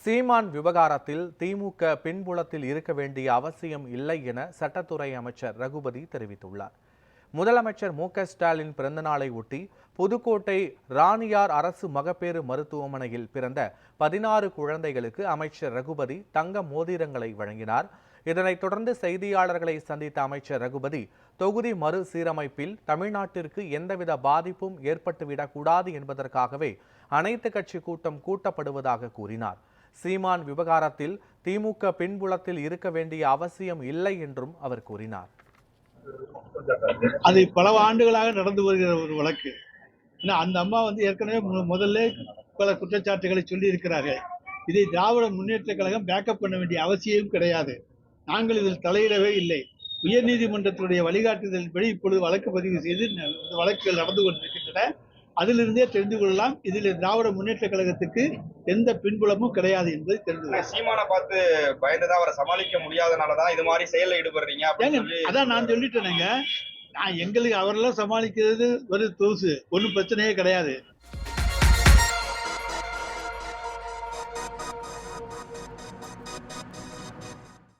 சீமான் விவகாரத்தில் திமுக பின்புலத்தில் இருக்க வேண்டிய அவசியம் இல்லை என சட்டத்துறை அமைச்சர் ரகுபதி தெரிவித்துள்ளார். முதலமைச்சர் மு.க.ஸ்டாலின் பிறந்தநாளை ஒட்டி புதுக்கோட்டை ராணியார் அரசு மகப்பேறு மருத்துவமனையில் பிறந்த 16 குழந்தைகளுக்கு அமைச்சர் ரகுபதி தங்க மோதிரங்களை வழங்கினார். இதனைத் தொடர்ந்து செய்தியாளர்களை சந்தித்த அமைச்சர் ரகுபதி, தொகுதி மறுசீரமைப்பில் தமிழ்நாட்டிற்கு எந்தவித பாதிப்பும் ஏற்பட்டுவிடக்கூடாது என்பதற்காகவே அனைத்து கட்சி கூட்டம் கூட்டப்படுவதாக கூறினார். சீமான் விவகாரத்தில் திமுக பின்புலத்தில் இருக்க வேண்டிய அவசியம் இல்லை என்றும் அவர் கூறினார். அது பல ஆண்டுகளாக நடந்து வருகிற ஒரு வழக்கு. அந்த அம்மா ஏற்கனவே முதல்ல பல குற்றச்சாட்டுகளை சொல்லி இருக்கிறார்கள். இதை திராவிட முன்னேற்ற கழகம் பேக்கப் பண்ண வேண்டிய அவசியம் கிடையாது. நாங்கள் இதில் தலையிடவே இல்லை. உயர்நீதிமன்றத்துடைய வழிகாட்டுதலின்படி இப்பொழுது வழக்கு பதிவு செய்து இந்த வழக்குகள் நடந்து கொண்டிருக்கின்றன. அதிலிருந்தே தெரிந்து கொள்ளலாம். இதில் திராவிட முன்னேற்ற கழகத்துக்கு எந்த பின்புலமும் கிடையாது என்பதை தெரிந்து கொள்ளலாம். சீமானை பார்த்து பயந்துதான் அவரை சமாளிக்க முடியாதனாலதான் இது மாதிரி செயலில் ஈடுபடுறீங்க. அதான் நான் சொல்லிட்டேனுங்க. எங்களுக்கு அவரெல்லாம் சமாளிக்கிறது ஒரு தூசு, ஒன்றும் பிரச்சனையே கிடையாது.